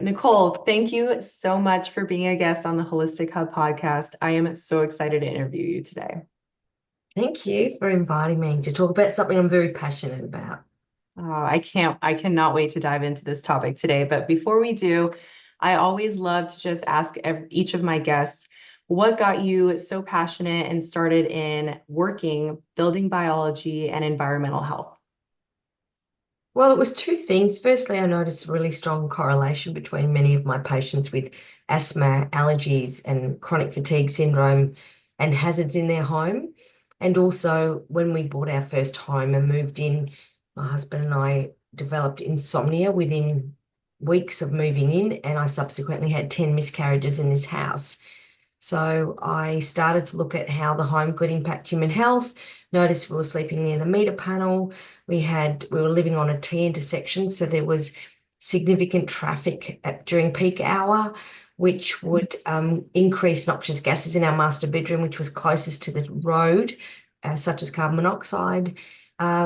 Nicole, thank you so much for being a guest on the Holistic Hub podcast. I am so excited to interview you today. Thank you for inviting me to talk about something I'm very passionate about. Oh, I cannot wait to dive into this topic today. But before we do, I always love to just ask each of my guests, what got you so passionate and started in working, building biology and environmental health? Well, it was two things. Firstly, I noticed a really strong correlation between many of my patients with asthma, allergies, and chronic fatigue syndrome and hazards in their home. And also, when we bought our first home and moved in, my husband and I developed insomnia within weeks of moving in, and I subsequently had 10 miscarriages in this house. So I started to look at how the home could impact human health. Noticed we were sleeping near the meter panel. We were living on a T intersection, so there was significant traffic during peak hour, which would increase noxious gases in our master bedroom, which was closest to the road, such as carbon monoxide.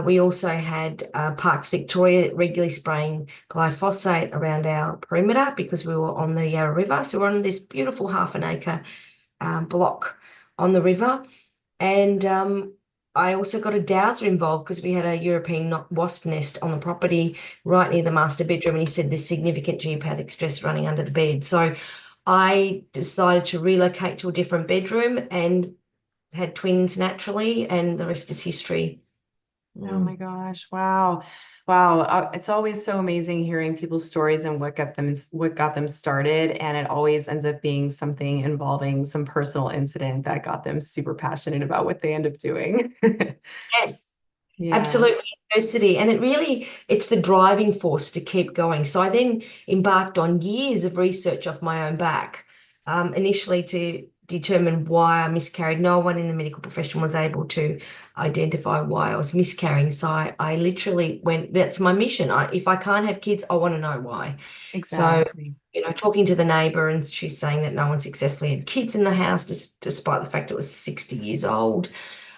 We also had Parks Victoria regularly spraying glyphosate around our perimeter because we were on the Yarra River. So we're on this beautiful half an acre block on the river. And I also got a dowser involved because we had a European wasp nest on the property right near the master bedroom. And he said there's significant geopathic stress running under the bed. So I decided to relocate to a different bedroom and had twins naturally, and the rest is history. Oh Mm. my gosh. Wow. Wow. It's always so amazing hearing people's stories and what got them started. And it always ends up being something involving some personal incident that got them super passionate about what they end up doing. Yes. Yeah. Absolutely, university. And it's the driving force to keep going. So I then embarked on years of research off my own back, initially to determine why I miscarried. No one in the medical profession was able to identify why I was miscarrying. So I literally went, that's my mission. If I can't have kids, I want to know why. So, Exactly. talking to the neighbour, and she's saying that no one successfully had kids in the house, despite the fact it was 60 years old.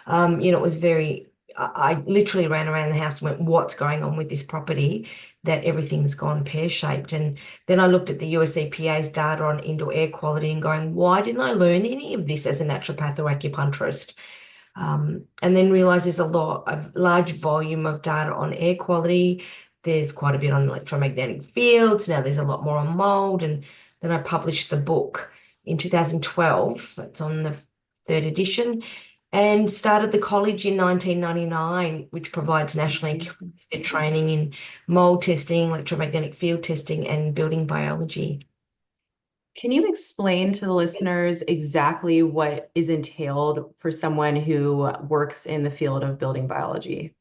It was very, I literally ran around the house and went, what's going on with this property that everything's gone pear-shaped? And then I looked at the US EPA's data on indoor air quality and going, why didn't I learn any of this as a naturopath or acupuncturist? And then realized there's a large volume of data on air quality. There's quite a bit on electromagnetic fields. Now there's a lot more on mold. And then I published the book in 2012. It's on the third edition, and started the college in 1999, which provides nationally accredited training in mold testing, electromagnetic field testing, and building biology. Can you explain to the listeners exactly what is entailed for someone who works in the field of building biology?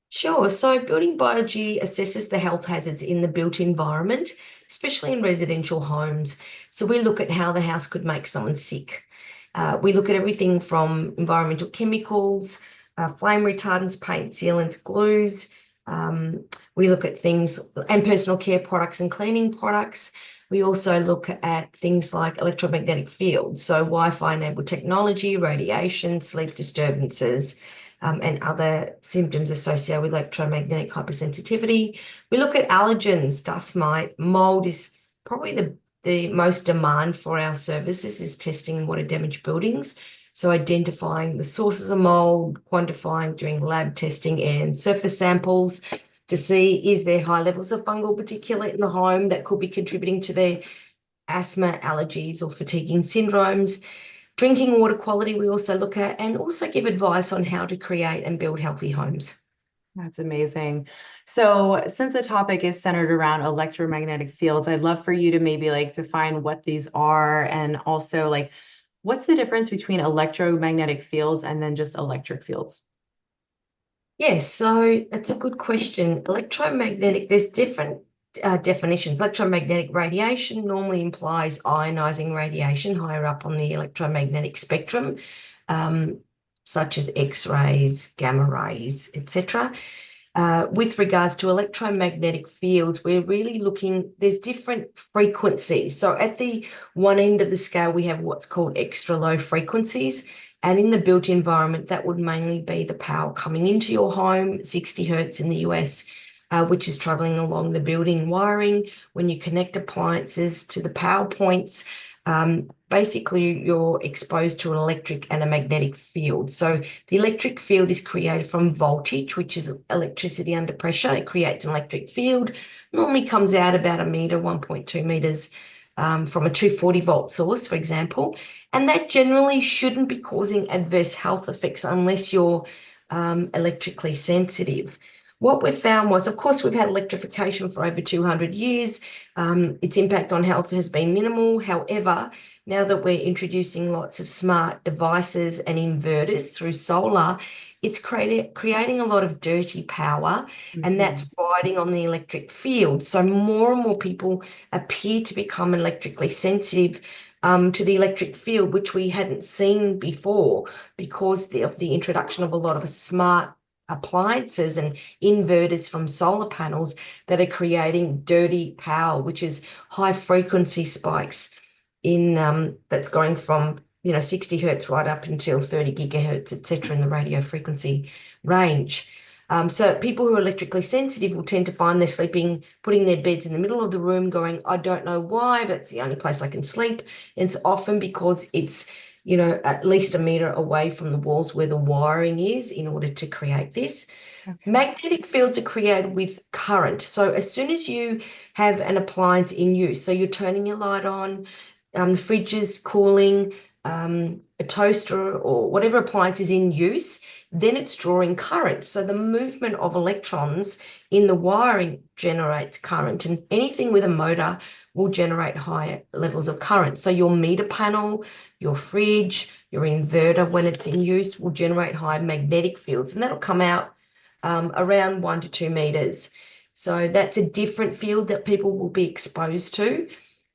Sure. So, building biology assesses the health hazards in the built environment, especially in residential homes. So, we look at how the house could make someone sick. We look at everything from environmental chemicals, flame retardants, paint, sealants, glues. We look at things and personal care products and cleaning products. We also look at things like electromagnetic fields, so Wi-Fi enabled technology, radiation, sleep disturbances, and other symptoms associated with electromagnetic hypersensitivity. We look at allergens, dust mite, mold is probably the most demand for our services is testing water damaged buildings. So identifying the sources of mold, quantifying during lab testing and surface samples to see is there high levels of fungal particulate in the home that could be contributing to their asthma, allergies, or fatiguing syndromes. Drinking water quality we also look at, and also give advice on how to create and build healthy homes. That's amazing. So, since the topic is centered around electromagnetic fields, I'd love for you to maybe like define what these are and also like what's the difference between electromagnetic fields and then just electric fields? Yes, so that's a good question. Electromagnetic, there's different definitions. Electromagnetic radiation normally implies ionizing radiation higher up on the electromagnetic spectrum, um, such as X-rays, gamma rays, etc. With regards to electromagnetic fields, we're really looking, there's different frequencies. So at the one end of the scale, we have what's called extra low frequencies. And in the built environment, that would mainly be the power coming into your home, 60 hertz in the US, which is traveling along the building wiring. When you connect appliances to the power points, basically you're exposed to an electric and a magnetic field. So the electric field is created from voltage, which is electricity under pressure. It creates an electric field, normally comes out about a meter, 1.2 meters. From a 240 volt source, for example, and that generally shouldn't be causing adverse health effects unless you're electrically sensitive. What we've found was, of course, we've had electrification for over 200 years. Its impact on health has been minimal. However, now that we're introducing lots of smart devices and inverters through solar, it's creating a lot of dirty power, and that's Mhm. riding on the electric field. So more and more people appear to become electrically sensitive to the electric field, which we hadn't seen before because of the introduction of a lot of smart appliances and inverters from solar panels that are creating dirty power, which is high frequency spikes in that's going from 60 hertz right up until 30 gigahertz, etc., in the radio frequency range. So people who are electrically sensitive will tend to find they're sleeping, putting their beds in the middle of the room, going, I don't know why, but it's the only place I can sleep. And it's often because it's at least a meter away from the walls where the wiring is in order to create this. Okay. Magnetic fields are created with current. So as soon as you have an appliance in use, so you're turning your light on, the fridge is cooling, a toaster or whatever appliance is in use, then it's drawing current. So the movement of electrons in the wiring generates current, and anything with a motor will generate higher levels of current. So your meter panel, your fridge, your inverter, when it's in use, will generate high magnetic fields, and that'll come out around 1 to 2 meters. So that's a different field that people will be exposed to.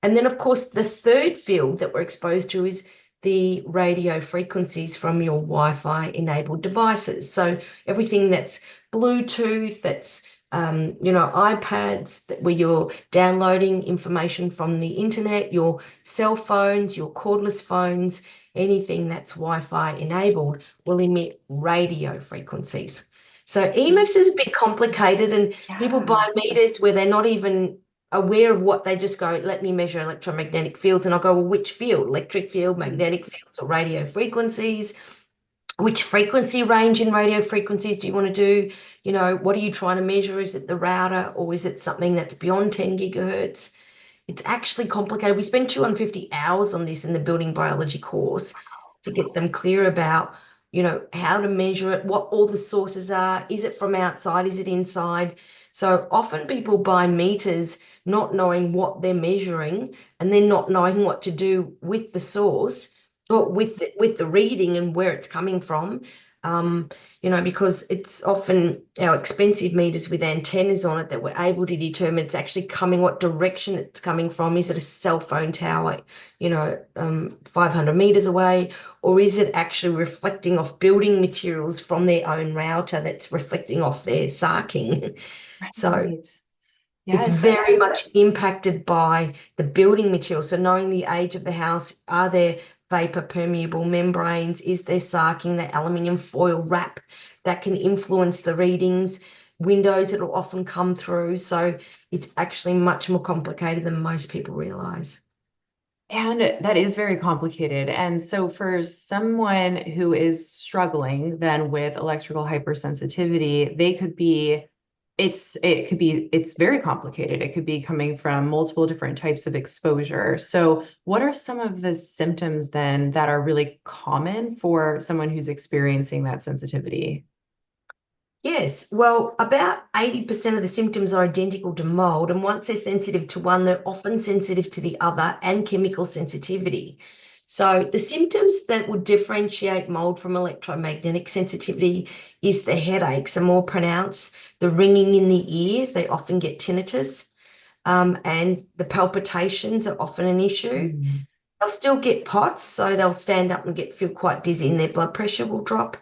And then, of course, the third field that we're exposed to is the radio frequencies from your Wi-Fi enabled devices. So everything that's Bluetooth, that's iPads where you're downloading information from the internet, your cell phones, your cordless phones, anything that's Wi-Fi enabled will emit radio frequencies. So EMFs is a bit complicated, and people Yeah. buy meters where they're not even aware of what they just go, let me measure electromagnetic fields. And I'll go, well, which field? Electric field, Mhm. magnetic fields, or radio frequencies? Which frequency range in radio frequencies do you want to do? What are you trying to measure? Is it the router or is it something that's beyond 10 gigahertz? It's actually complicated. We spend 250 hours on this in the building biology course to get them clear about, how to measure it, what all the sources are. Is it from outside? Is it inside? So often people buy meters not knowing what they're measuring and then not knowing what to do with the source, but with the reading and where it's coming from. Um, because it's often our expensive meters with antennas on it that we're able to determine it's actually coming, what direction it's coming from. Is it a cell phone tower, 500 meters away, or is it actually reflecting off building materials from their own router that's reflecting off their sarking? So Right. it's Yes. very much impacted by the building material. So knowing the age of the house, are there vapor permeable membranes? Is there sarking, the aluminium foil wrap that can influence the readings? Windows that will often come through. So it's actually much more complicated than most people realize. And that is very complicated. And so for someone who is struggling then with electrical hypersensitivity, it's very complicated. It could be coming from multiple different types of exposure. So what are some of the symptoms then that are really common for someone who's experiencing that sensitivity? Yes, well, about 80% of the symptoms are identical to mold, and once they're sensitive to one, they're often sensitive to the other and chemical sensitivity. So, the symptoms that would differentiate mold from electromagnetic sensitivity is the headaches are more pronounced, the ringing in the ears, they often get tinnitus, and the palpitations are often an issue. Mm. They'll still get POTS, so they'll stand up and feel quite dizzy, and their blood pressure will drop.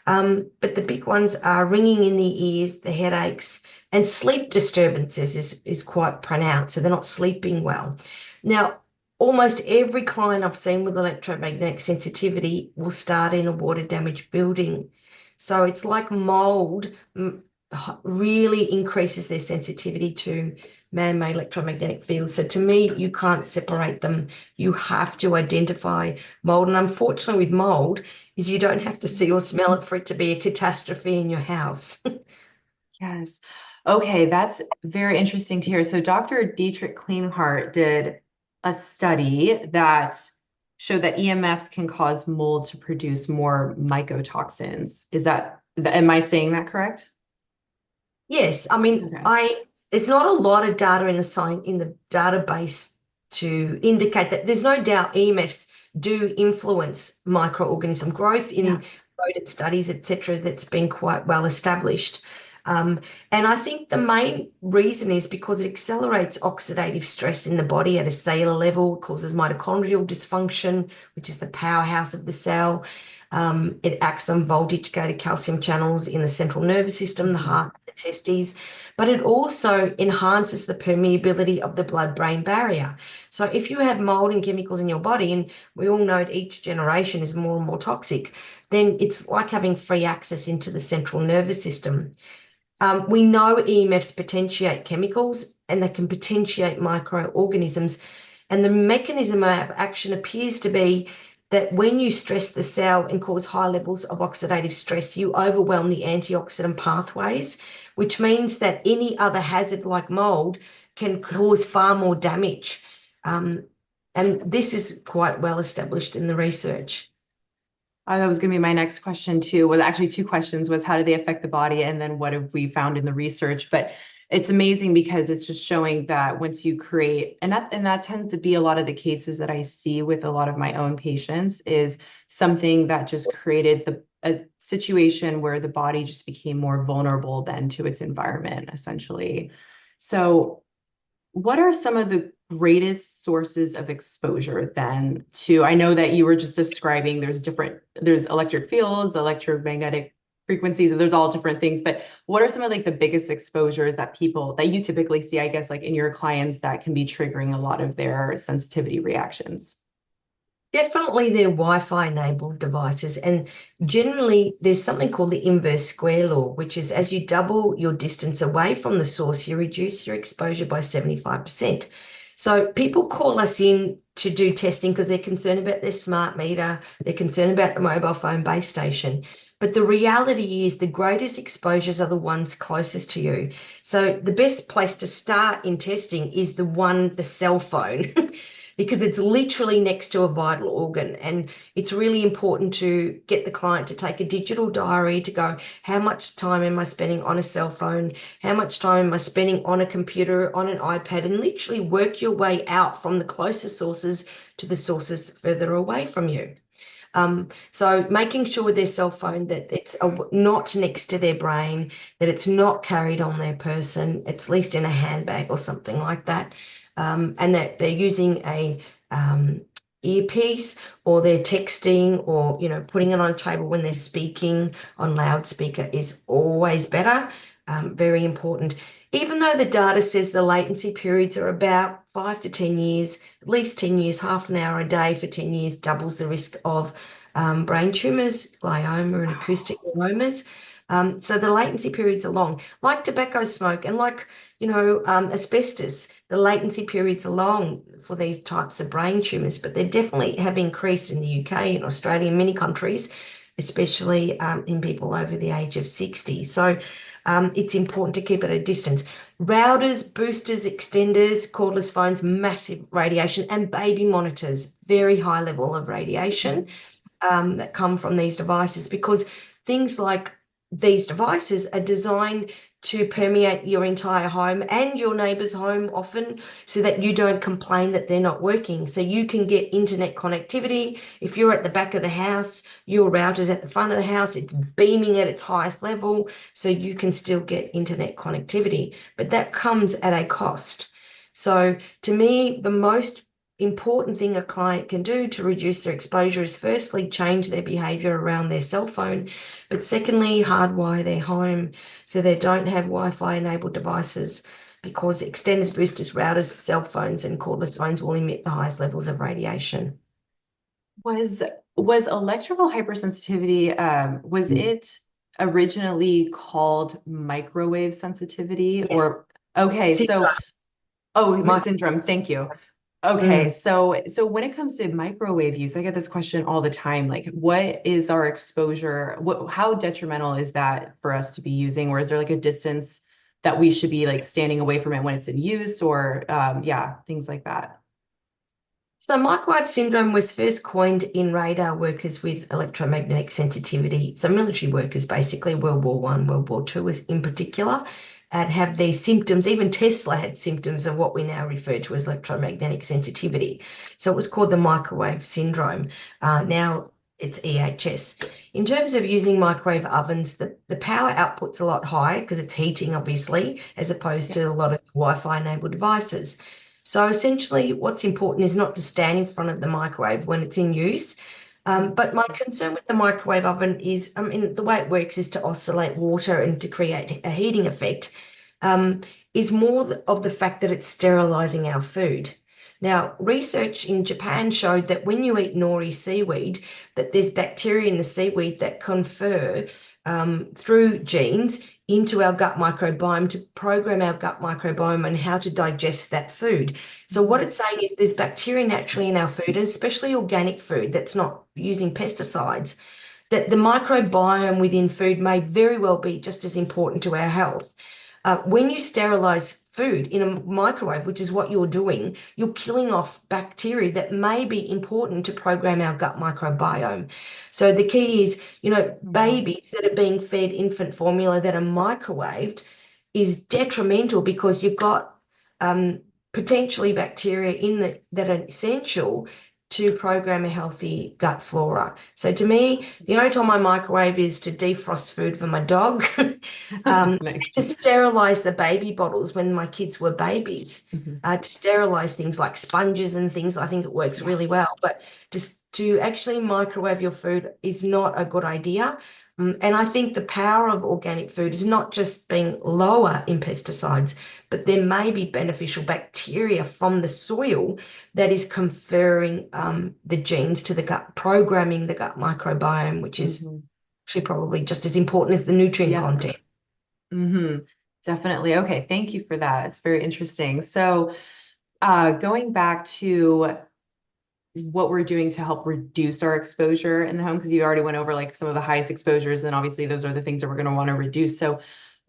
But the big ones are ringing in the ears, the headaches, and sleep disturbances is quite pronounced. So they're not sleeping well. Now, almost every client I've seen with electromagnetic sensitivity will start in a water damaged building. So it's like mold really increases their sensitivity to man-made electromagnetic fields. So to me, you can't separate them. You have to identify mold. And unfortunately with mold is you don't have to see or smell it for it to be a catastrophe in your house. Yes. Okay, that's very interesting to hear. So Dr. Dietrich Kleinhardt did a study that showed that EMFs can cause mold to produce more mycotoxins. Am I saying that correct? Yes, I mean, Okay. I there's not a lot of data in the database to indicate that. There's no doubt EMFs do influence microorganism growth Yeah. in rodent studies, etc. That's been quite well established. Um, and I think the main reason is because it accelerates oxidative stress in the body at a cellular level, causes mitochondrial dysfunction, which is the powerhouse of the cell. It acts on voltage-gated calcium channels in the central nervous system, the Mhm. heart, the testes, but it also enhances the permeability of the blood-brain barrier. So if you have mold and chemicals in your body, and we all know each generation is more and more toxic, then it's like having free access into the central nervous system. We know EMFs potentiate chemicals and they can potentiate microorganisms. And the mechanism of action appears to be that when you stress the cell and cause high levels of oxidative stress, you overwhelm the antioxidant pathways, which means that any other hazard like mold can cause far more damage. Um, and this is quite well established in the research. That was going to be my next question too. Was actually two questions was how do they affect the body and then what have we found in the research? But it's amazing because it's just showing that once you create and that tends to be a lot of the cases that I see with a lot of my own patients is something that just created a situation where the body just became more vulnerable then to its environment essentially. So what are some of the greatest sources of exposure then to, I know that you were just describing there's electric fields, electromagnetic frequencies, and there's all different things, but what are some of like the biggest exposures that you typically see, I guess, like in your clients that can be triggering a lot of their sensitivity reactions? Definitely they're Wi-Fi enabled devices. And generally, there's something called the inverse square law, which is as you double your distance away from the source, you reduce your exposure by 75%. So people call us in to do testing because they're concerned about their smart meter, they're concerned about the mobile phone base station. But the reality is the greatest exposures are the ones closest to you. So the best place to start in testing is the cell phone. Because it's literally next to a vital organ. And it's really important to get the client to take a digital diary to go, how much time am I spending on a cell phone? How much time am I spending on a computer, on an iPad? And literally work your way out from the closest sources to the sources further away from you. So making sure with their cell phone that it's not next to their brain, that it's not carried on their person, it's at least in a handbag or something like that, and that they're using a earpiece or they're texting or putting it on a table when they're speaking on loudspeaker is always better. Very important. Even though the data says the latency periods are about 5 to 10 years, at least 10 years, half an hour a day for 10 years doubles the risk of brain tumors, glioma, and acoustic neuromas. So the latency periods are long, like tobacco smoke and like, asbestos. The latency periods are long for these types of brain tumors, but they definitely have increased in the UK and Australia and many countries, especially in people over the age of 60. So it's important to keep it at a distance. Routers, boosters, extenders, cordless phones, massive radiation, and baby monitors, very high level of radiation that come from these devices because things like these devices are designed to permeate your entire home and your neighbor's home often so that you don't complain that they're not working. So you can get internet connectivity. If you're at the back of the house, your router's at the front of the house, it's beaming at its highest level, so you can still get internet connectivity. But that comes at a cost. So to me, the most important thing a client can do to reduce their exposure is firstly change their behavior around their cell phone, but secondly, hardwire their home so they don't have Wi-Fi enabled devices because extenders, boosters, routers, cell phones, and cordless phones will emit the highest levels of radiation. Was electrical hypersensitivity, was it originally called microwave sensitivity Yes. or okay, so Syndrome. oh, syndrome, Microwave. thank you. Okay, Mm. so when it comes to microwave use, I get this question all the time, like what is our exposure? How detrimental is that for us to be using, or is there like a distance that we should be like standing away from it when it's in use, or yeah, things like that. So microwave syndrome was first coined in radar workers with electromagnetic sensitivity. So military workers, basically World War One, World War Two, was in particular, and have these symptoms. Even Tesla had symptoms of what we now refer to as electromagnetic sensitivity. So it was called the microwave syndrome. Now it's EHS. In terms of using microwave ovens, the power output's a lot higher because it's heating, obviously, as opposed Yeah. to a lot of Wi-Fi enabled devices. So essentially, what's important is not to stand in front of the microwave when it's in use. But my concern with the microwave oven is, I mean, the way it works is to oscillate water and to create a heating effect, um, is more of the fact that it's sterilizing our food. Now, research in Japan showed that when you eat nori seaweed, that there's bacteria in the seaweed that confer through genes into our gut microbiome to program our gut microbiome and how to digest that food. So what Mhm. it's saying is there's bacteria naturally in our food, and especially organic food that's not using pesticides, that the microbiome within food may very well be just as important to our health. When you sterilize food in a microwave, which is what you're doing, you're killing off bacteria that may be important to program our gut microbiome. So the key is, Mhm. babies that are being fed infant formula that are microwaved is detrimental because you've got potentially bacteria in that are essential to program a healthy gut flora. So to me, the only time I microwave is to defrost food for my dog, Nice. to sterilize the baby bottles when my kids were babies, Mhm. to sterilize things like sponges and things. I think it works Yeah. really well, but just to actually microwave your food is not a good idea. And I think the power of organic food is not just being lower in pesticides, but there may be beneficial bacteria from the soil that is conferring the genes to the gut, programming the gut microbiome, which is Mhm. actually probably just as important as the nutrient Yeah. content. Hmm. Definitely. Okay, thank you for that. It's very interesting. So, going back to what we're doing to help reduce our exposure in the home, because you already went over like some of the highest exposures, and obviously those are the things that we're going to want to reduce. So,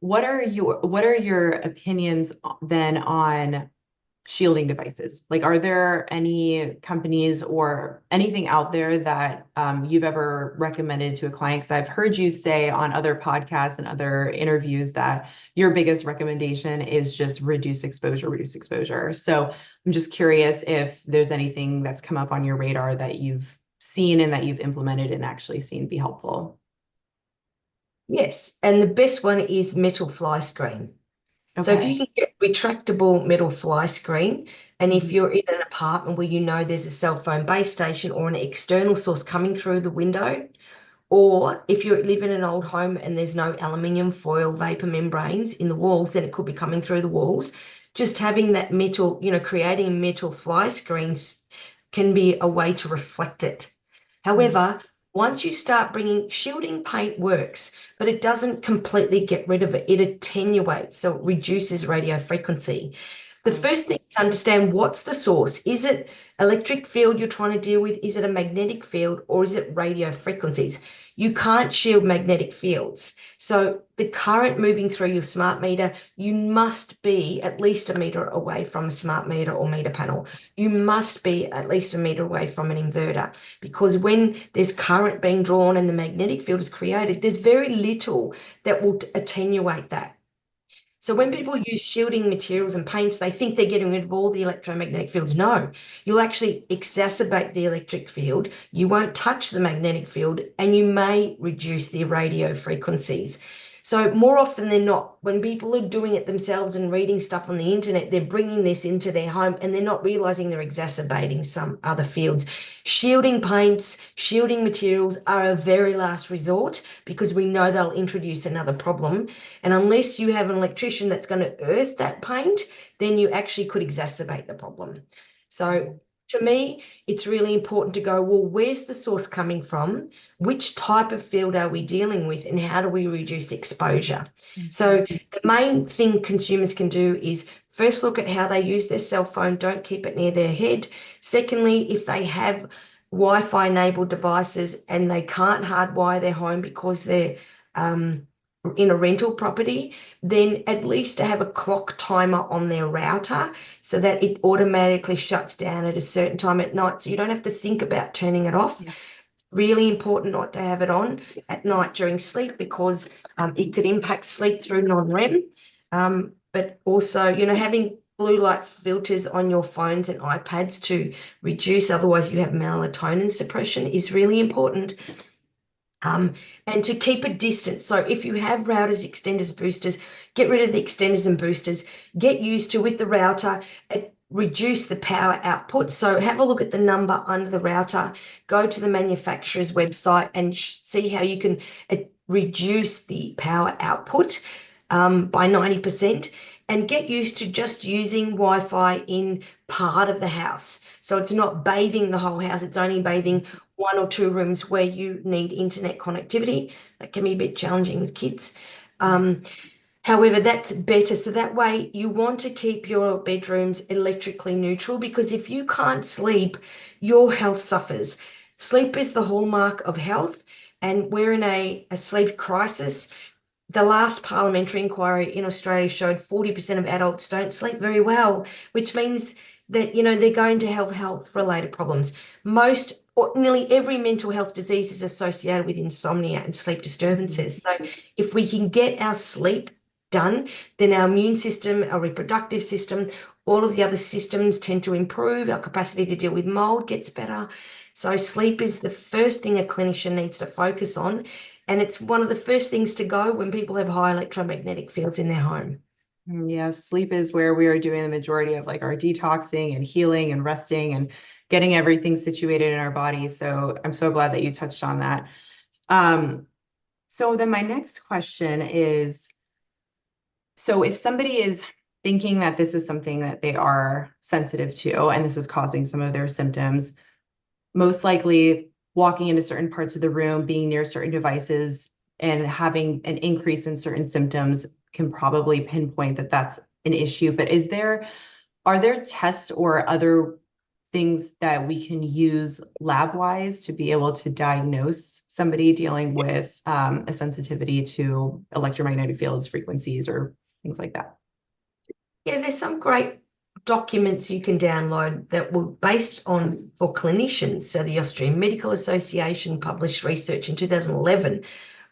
what are your opinions then on shielding devices? Like, are there any companies or anything out there that you've ever recommended to a client? Because I've heard you say on other podcasts and other interviews that your biggest recommendation is just reduce exposure, reduce exposure. So I'm just curious if there's anything that's come up on your radar that you've seen and that you've implemented and actually seen be helpful. Yes, and the best one is metal fly screen. So if you Okay. can get retractable metal fly screen, and if Mhm. you're in an apartment where you know there's a cell phone base station or an external source coming through the window, or if you live in an old home and there's no aluminium foil vapor membranes in the walls, then it could be coming through the walls. Just having that metal, creating metal fly screens can be a way to reflect it. Mhm. However, once you start bringing shielding paint works, but it doesn't completely get rid of it. It attenuates, so it reduces radio frequency. The Oh. first thing is to understand what's the source. Is it electric field you're trying to deal with? Is it a magnetic field or is it radio frequencies? You can't shield magnetic fields. So the current moving through your smart meter, you must be at least a meter away from a smart meter or meter panel. You must be at least a meter away from an inverter because when there's current being drawn and the magnetic field is created, there's very little that will attenuate that. So when Right. people use shielding materials and paints, they think they're getting rid of all the electromagnetic fields. No, you'll actually exacerbate the electric field. You won't touch the magnetic field, and you may reduce the radio frequencies. So more often than not, when people are doing it themselves and reading stuff on the internet, they're bringing this into their home and they're not realizing they're exacerbating some other fields. Shielding paints, shielding materials are a very last resort because we know they'll introduce another problem. And unless you have an electrician that's going to earth that paint, then you actually could exacerbate the problem. So Mhm. To me, it's really important to go, well, where's the source coming from? Which type of field are we dealing with? And how do we reduce exposure? Mhm. So, the main thing consumers can do is first look at how they use their cell phone, don't keep it near their head. Secondly, if they have Wi Fi enabled devices and they can't hardwire their home because they're um, in a rental property, then at least to have a clock timer on their router so that it automatically shuts down at a certain time at night. So you don't have to think about turning it off. Yeah. Really important not to have it on at night during sleep because it could impact sleep through non-REM. But also, having blue light filters on your phones and iPads to reduce, otherwise you have melatonin suppression is really important. Um, and to keep a distance. So if you have routers, extenders, boosters, get rid of the extenders and boosters. Get used to with the router, reduce the power output. So have a look at the number under the router. Go to the manufacturer's website and see how you can reduce the power output by 90%. And get used to just using Wi-Fi in part of the house. So it's not bathing the whole house, it's only bathing one or two rooms where you need internet connectivity. That can be a bit challenging with kids. Right. Um, However, that's better. So that way you want to keep your bedrooms electrically neutral because if you can't sleep, your health suffers. Sleep is the hallmark of health, and we're in a sleep crisis. The last parliamentary inquiry in Australia showed 40% of adults don't sleep very well, which means that, they're going to have health related problems. Most or nearly every mental health disease is associated with insomnia and sleep Mhm. disturbances. So if we can get our sleep done, then our immune system, our reproductive system, all of the other systems tend to improve. Our capacity to deal with mold gets better. So sleep is the first thing a clinician needs to focus on. And it's one of the first things to go when people have high electromagnetic fields in their home. Yeah, sleep is where we are doing the majority of like our detoxing and healing and resting and getting everything situated in our bodies. So I'm so glad that you touched on that. Um, so then my next question is, so if somebody is thinking that this is something that they are sensitive to and this is causing some of their symptoms, most likely walking into certain parts of the room, being near certain devices, and having an increase in certain symptoms can probably pinpoint that that's an issue. But are there tests or other things that we can use lab wise to be able to diagnose somebody dealing with a sensitivity to electromagnetic fields, frequencies, or things like that? Yeah, there's some great documents you can download that were based on for clinicians. So the Austrian Medical Association published research in 2011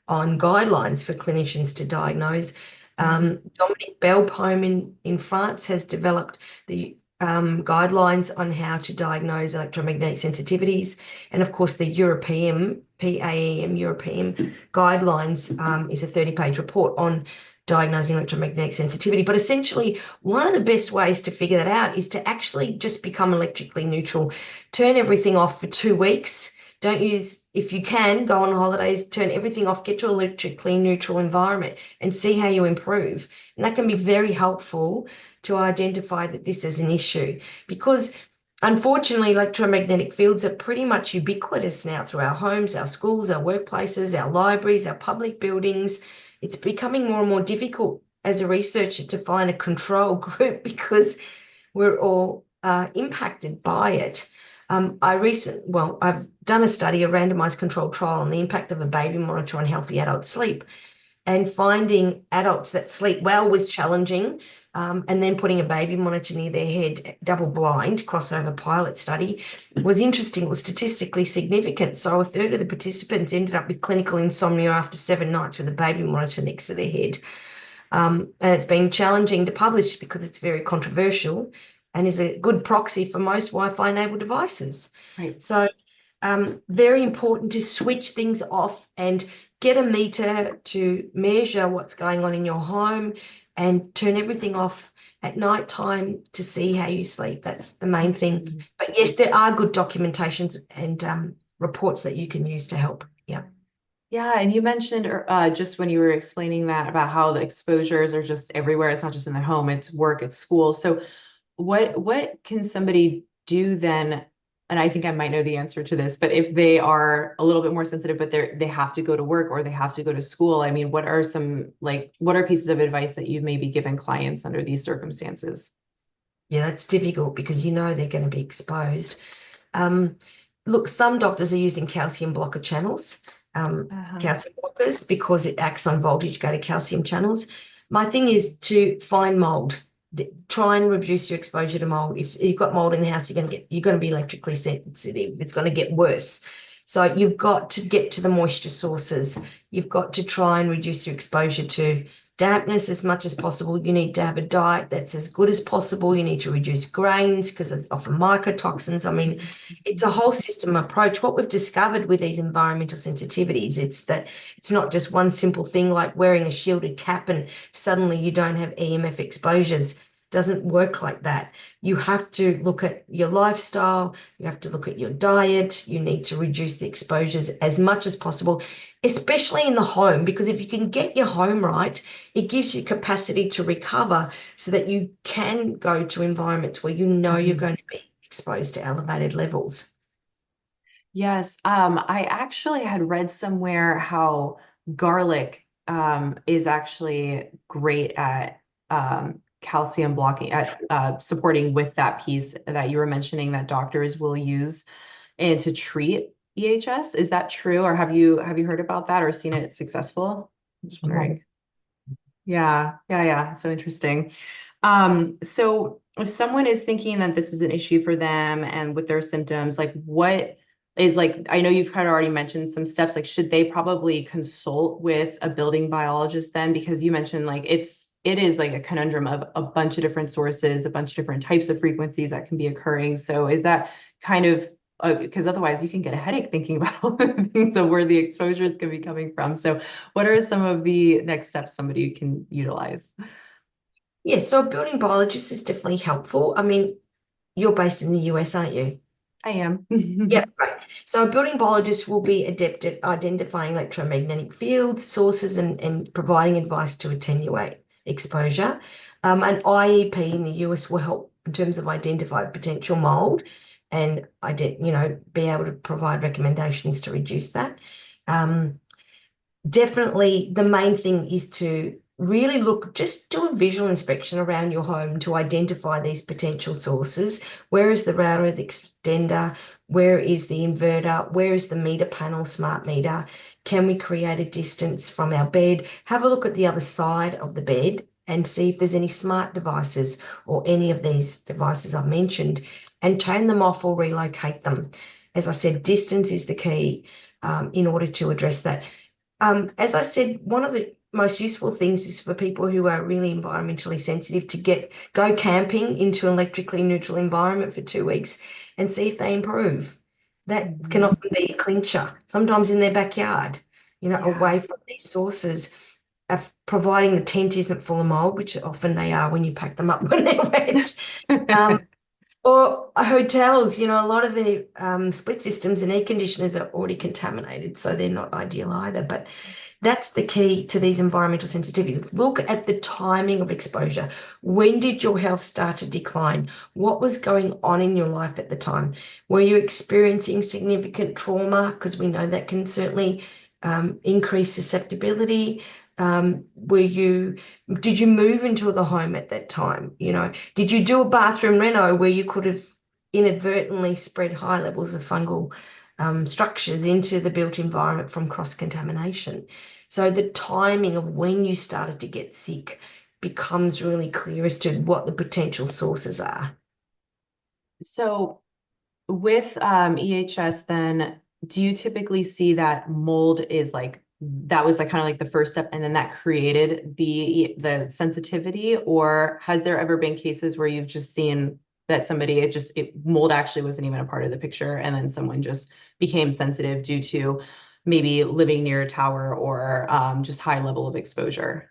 on guidelines for clinicians to diagnose. Mhm. Dominique Belpome in France has developed the guidelines on how to diagnose electromagnetic sensitivities. And of course, the European PAEM European guidelines is a 30-page report on diagnosing electromagnetic sensitivity. But essentially, one of the best ways to figure that out is to actually just become electrically neutral, turn everything off for 2 weeks. Don't use, if you can, go on holidays, turn everything off, get to an electrically neutral environment and see how you improve. And that can be very helpful to identify that this is an issue because unfortunately, electromagnetic fields are pretty much ubiquitous now through our homes, our schools, our workplaces, our libraries, our public buildings. It's becoming more and more difficult as a researcher to find a control group because we're all impacted by it. I've done a study, a randomized controlled trial on the impact of a baby monitor on healthy adult sleep. And finding adults that sleep well was challenging. And then putting a baby monitor near their head, double blind, crossover pilot study, was interesting. It was statistically significant. So a third of the participants ended up with clinical insomnia after 7 nights with a baby monitor next to their head. And it's been challenging to publish because it's very controversial and is a good proxy for most Wi-Fi enabled devices. Right. So very important to switch things off and get a meter to measure what's going on in your home and turn everything off at night time to see how you sleep. That's the main thing. Mhm. But yes, there are good documentations and reports that you can use to help. Yeah. Yeah, and you mentioned just when you were explaining that about how the exposures are just everywhere. It's not just in the home, it's work, it's school. So what can somebody do then, and I think I might know the answer to this, but if they are a little bit more sensitive, but they have to go to work or they have to go to school, I mean, what are some like what are pieces of advice that you've maybe given clients under these circumstances? Yeah, that's difficult because you know they're going to be exposed. Um, Look, some doctors are using calcium blocker channels, Uh-huh. calcium blockers, because it acts on voltage go to calcium channels. My thing is to find mold. Try and reduce your exposure to mold. If you've got mold in the house, you're going to be electrically sensitive. It's going to get worse. So you've got to get to the moisture sources. You've got to try and reduce your exposure to dampness as much as possible. You need to have a diet that's as good as possible. You need to reduce grains because of often mycotoxins. I mean, it's a whole system approach. What we've discovered with these environmental sensitivities, it's that it's not just one simple thing like wearing a shielded cap and suddenly you don't have EMF exposures. Doesn't work like that. You have to look at your lifestyle, you have to look at your diet, you need to reduce the exposures as much as possible, especially in the home, because if you can get your home right, it gives you capacity to recover so that you can go to environments where you know you're Mhm. going to be exposed to elevated levels. Yes, I actually had read somewhere how garlic is actually great at calcium blocking, at supporting with that piece that you were mentioning that doctors will use and to treat EHS. Is that true, or have you heard about that or seen it successful? I'm just wondering. Yeah, yeah, yeah. So interesting. So if someone is thinking that this is an issue for them and with their symptoms, like what is like, I know you've kind of already mentioned some steps, like should they probably consult with a building biologist then? Because you mentioned like it is like a conundrum of a bunch of different sources, a bunch of different types of frequencies that can be occurring. So is that kind of because otherwise you can get a headache thinking about all the things of where the exposures can be coming from. So what are some of the next steps somebody can utilize? Yes, so a building biologist is definitely helpful. I mean, you're based in the US, aren't you? I am. Yeah, right. So a building biologist will be adept at identifying electromagnetic fields, sources, and providing advice to attenuate exposure. An IEP in the US will help in terms of identify potential mold and be able to provide recommendations to reduce that. Um, Definitely the main thing is to really look, just do a visual inspection around your home to identify these potential sources. Where is the router, the extender? Where is the inverter? Where is the meter panel, smart meter? Can we create a distance from our bed? Have a look at the other side of the bed and see if there's any smart devices or any of these devices I've mentioned and turn them off or relocate them. As I said, distance is the key in order to address that. As I said, one of the most useful things is for people who are really environmentally sensitive to go camping into an electrically neutral environment for 2 weeks and see if they improve. That can Mhm. often be a clincher, sometimes in their backyard, Yeah. away from these sources. Providing the tent isn't full of mold, which often they are when you pack them up when they're wet. Um, or hotels, a lot of the split systems and air conditioners are already contaminated, so they're not ideal either. But that's the key to these environmental sensitivities. Look at the timing of exposure. When did your health start to decline? What was going on in your life at the time? Were you experiencing significant trauma? Because we know that can certainly increase susceptibility. Did you move into the home at that time? Did you do a bathroom reno where you could have inadvertently spread high levels of fungal structures into the built environment from cross-contamination? So the timing of when you started to get sick becomes really clear as to what the potential sources are. So with EHS, then do you typically see that mold is like that was like kind of like the first step, and then that created the sensitivity, or has there ever been cases where you've just seen that somebody mold actually wasn't even a part of the picture, and then someone just became sensitive due to maybe living near a tower or just high level of exposure?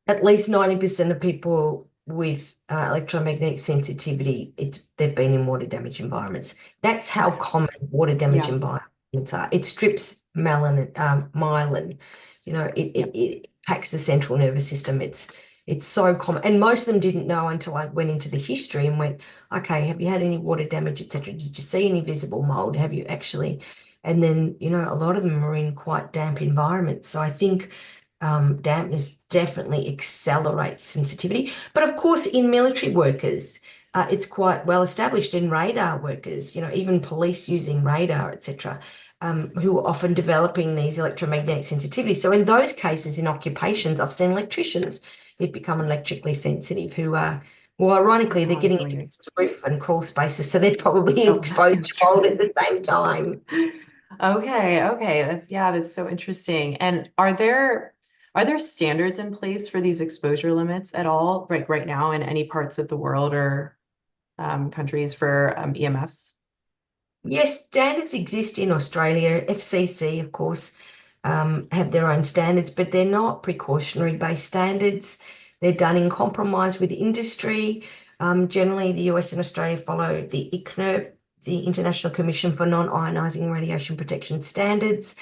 At least 90% of people with electromagnetic sensitivity, they've been in water damage environments. That's how Okay. common water damage Yeah. environments are. It strips myelin. It Yep. impacts the central nervous system. It's so common. And most of them didn't know until I went into the history and went, okay, have you had any water damage, etc.? Did you see any visible mold? Have you actually? And then, a lot of them are in quite damp environments. So I think dampness definitely accelerates sensitivity. But of course, in military workers, it's quite well established in radar workers, even police using radar, etc., who are often developing these electromagnetic sensitivities. So in those cases, in occupations, I've seen electricians who've become electrically sensitive, who are, well, ironically, they're getting into Constantly roof and crawl spaces, so they're probably oh, exposed to that's mold true. at the same time. Okay, okay. That's so interesting. And are there standards in place for these exposure limits at all, right now in any parts of the world or countries for EMFs? Yes, standards exist in Australia. FCC, of course, have their own standards, but they're not precautionary based standards. They're done in compromise with industry. Generally, the US and Australia follow the ICNIRP, the International Commission for Non-Ionizing Radiation Protection Standards,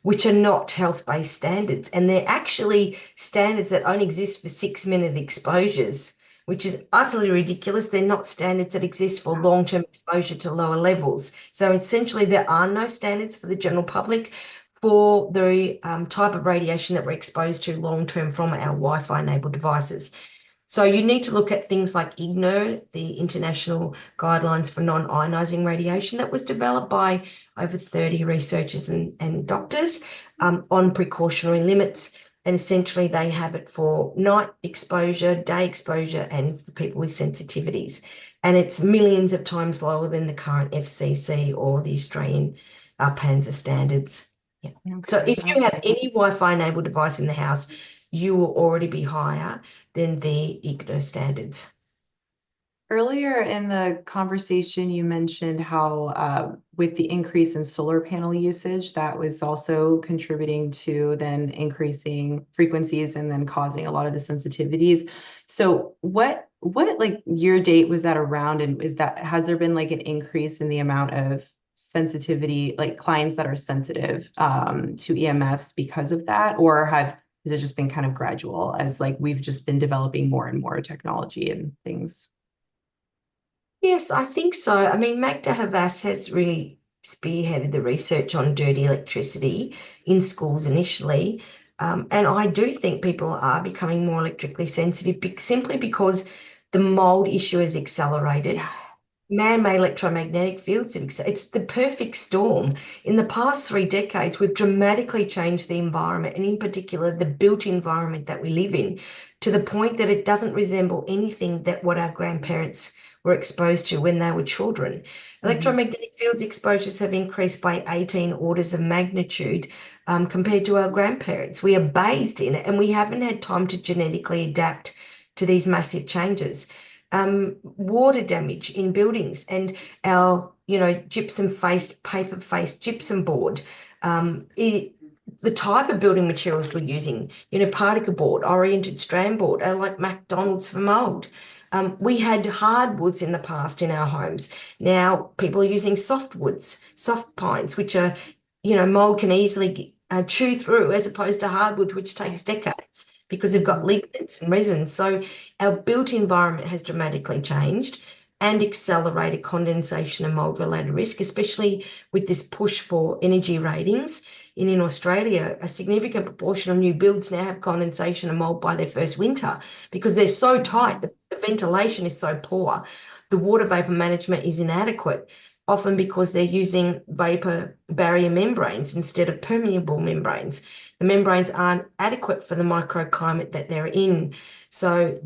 which are not health-based standards. And they're actually standards that only exist for 6-minute exposures, which is utterly ridiculous. They're not standards that exist for long-term exposure to lower levels. So essentially, there are no standards for the general public for the type of radiation that we're exposed to long-term from our Wi-Fi enabled devices. So you need to look at things like IGNO, the International Guidelines for Non-Ionizing Radiation, that was developed by over 30 researchers and doctors on precautionary limits. And essentially, they have it for night exposure, day exposure, and for people with sensitivities. And it's millions of times lower than the current FCC or the Australian PANSA standards. Yeah. So Okay, if you have okay. any Wi-Fi enabled device in the house, you will already be higher than the IGNO standards. Earlier in the conversation, you mentioned how with the increase in solar panel usage, that was also contributing to then increasing frequencies and then causing a lot of the sensitivities. So what like year date was that around? And has there been like an increase in the amount of sensitivity, like clients that are sensitive to EMFs because of that? Or has it just been kind of gradual as like we've just been developing more and more technology and things? Yes, I think so. I mean, Magda Havas has really spearheaded the research on dirty electricity in schools initially. And I do think people are becoming more electrically sensitive simply because the mold issue has accelerated. Yeah. Man-made electromagnetic fields it's the perfect storm. In the past 3 decades, we've dramatically changed the environment, and in particular, the built environment that we live in, to the point that it doesn't resemble anything that what our grandparents were exposed to when they were children. Mhm. Electromagnetic fields exposures have increased by 18 orders of magnitude compared to our grandparents. We are bathed in it, and we haven't had time to genetically adapt to these massive changes. Water damage in buildings and our, gypsum faced, paper faced gypsum board. The type of building materials we're using, particle board, oriented strand board, are like McDonald's for mold. We had hardwoods in the past in our homes. Now people are using softwoods, soft pines, which are, mold can easily chew through, as opposed to hardwood, which takes decades because they've got Mhm. lignins and resins. So our built environment has dramatically changed and accelerated condensation and mold related risk, especially with this push for energy ratings. In Australia, a significant proportion of new builds now have condensation and mold by their first winter because they're so tight, the ventilation is so poor, the water vapor management is inadequate, often because they're using vapor barrier membranes instead of permeable membranes. The membranes aren't adequate for the microclimate that they're in. So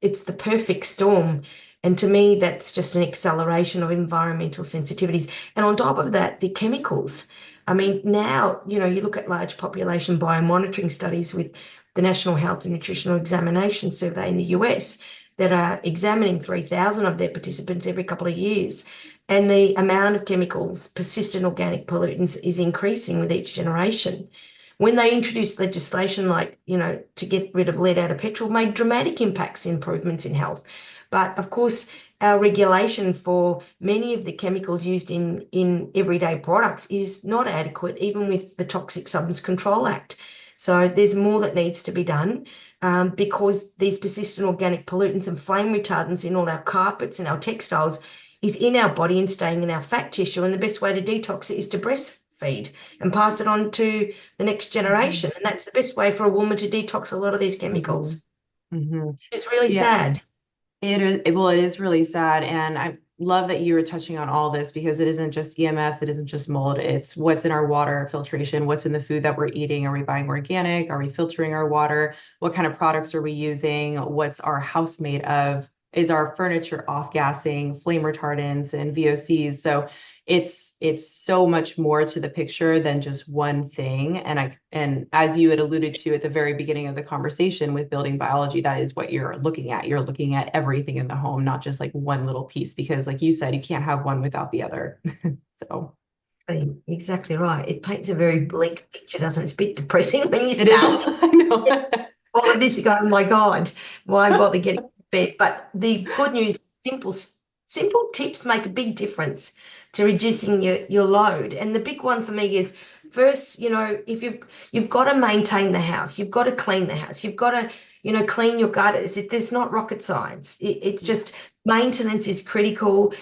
it's the perfect storm. And to me, that's just an acceleration of environmental sensitivities. And on top of that, the chemicals. I mean, now, you look at large population biomonitoring studies with the National Health and Nutritional Examination Survey in the US that are examining 3,000 of their participants every couple of years. And the amount of chemicals, persistent organic pollutants, is increasing with each generation. When they introduced legislation like, to get rid of lead out of petrol, made dramatic impacts, improvements in health. But of course, our regulation for many of the chemicals used in everyday products is not adequate, even with the Toxic Substance Control Act. So there's more that needs to be done because these persistent organic pollutants and flame retardants in all our carpets and our textiles is in our body and staying in our fat tissue. And the best way to detox it is to breastfeed and pass it on to the next Mhm. generation. And that's the best way for a woman to detox a lot of these Mhm. chemicals. Mhm. It's really Yeah. sad. Well, it is really sad. And I love that you were touching on all this because it isn't just EMFs, it isn't just mold, it's what's in our water filtration, what's in the food that we're eating. Are we buying organic? Are we filtering our water? What kind of products are we using? What's our house made of? Is our furniture off-gassing, flame retardants and VOCs? So it's so much more to the picture than just one thing. And as you had alluded to at the very beginning of the conversation with building biology, that is what you're looking at. You're looking at everything in the home, not just like one little piece, because like you said, you can't have one without the other. So Exactly right. It paints a very bleak picture, doesn't it? It's a bit depressing when you it is, start I know. all of this, you go, oh my God, why bother getting to bed? But the good news, simple tips make a big difference to reducing your load. And the big one for me is first, if you've got to maintain the house, you've got to clean the house, you've got to, clean your gutters. There's not rocket science. It's just maintenance is critical.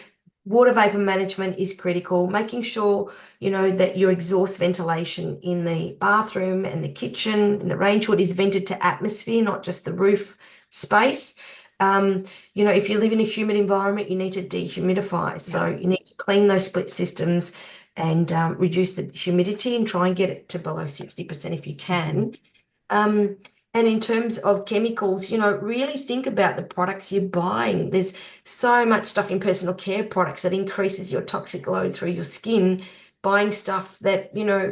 Water vapor management is critical, making sure, that your exhaust ventilation in the bathroom and the kitchen and the range hood is vented to atmosphere, not just the roof space. Um, if you live in a humid environment, you need to dehumidify. Yeah. So you need to clean those split systems and reduce the humidity and try and get it to below 60% if you Mhm. can. Um, and in terms of chemicals, really think about the products you're buying. There's so much stuff in personal care products that increases your toxic load through your skin. Buying stuff that,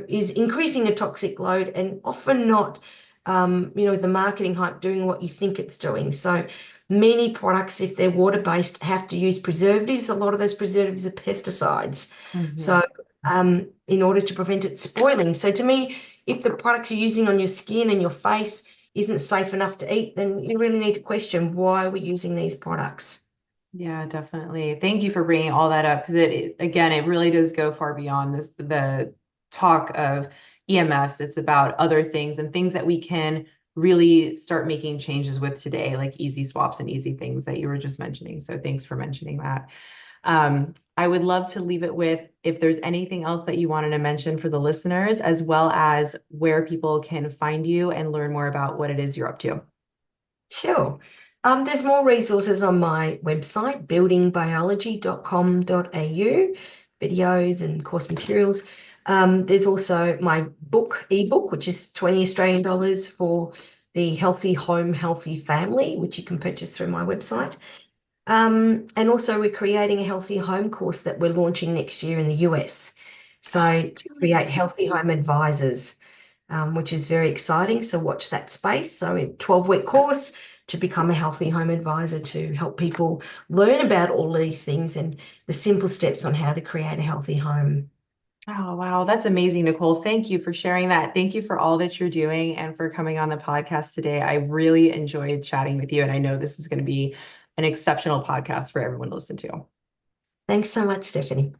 is increasing a toxic load and often not, the marketing hype doing what you think it's doing. So many products, if they're water-based, have to use preservatives. A lot of those preservatives are pesticides. So Mhm. in order to prevent it spoiling. So to me, if the products you're using on your skin and your face isn't safe enough to eat, then you really need to question why we're using these products. Yeah, definitely. Thank you for bringing all that up because again, it really does go far beyond the talk of EMFs. It's about other things and things that we can really start making changes with today, like easy swaps and easy things that you were just mentioning. So thanks for mentioning that. I would love to leave it with if there's anything else that you wanted to mention for the listeners, as well as where people can find you and learn more about what it is you're up to. Sure. There's more resources on my website, buildingbiology.com.au, videos and course materials. There's also my ebook, which is 20 Australian dollars for the Healthy Home, Healthy Family, which you can purchase through my website. And also, we're creating a healthy home course that we're launching next year in the US. So, to create healthy home advisors, which is very exciting. So, watch that space. So, a 12-week course to become a healthy home advisor to help people learn about all these things and the simple steps on how to create a healthy home. Oh, wow. That's amazing, Nicole. Thank you for sharing that. Thank you for all that you're doing and for coming on the podcast today. I really enjoyed chatting with you, and I know this is going to be an exceptional podcast for everyone to listen to. Thanks so much, Stephanie.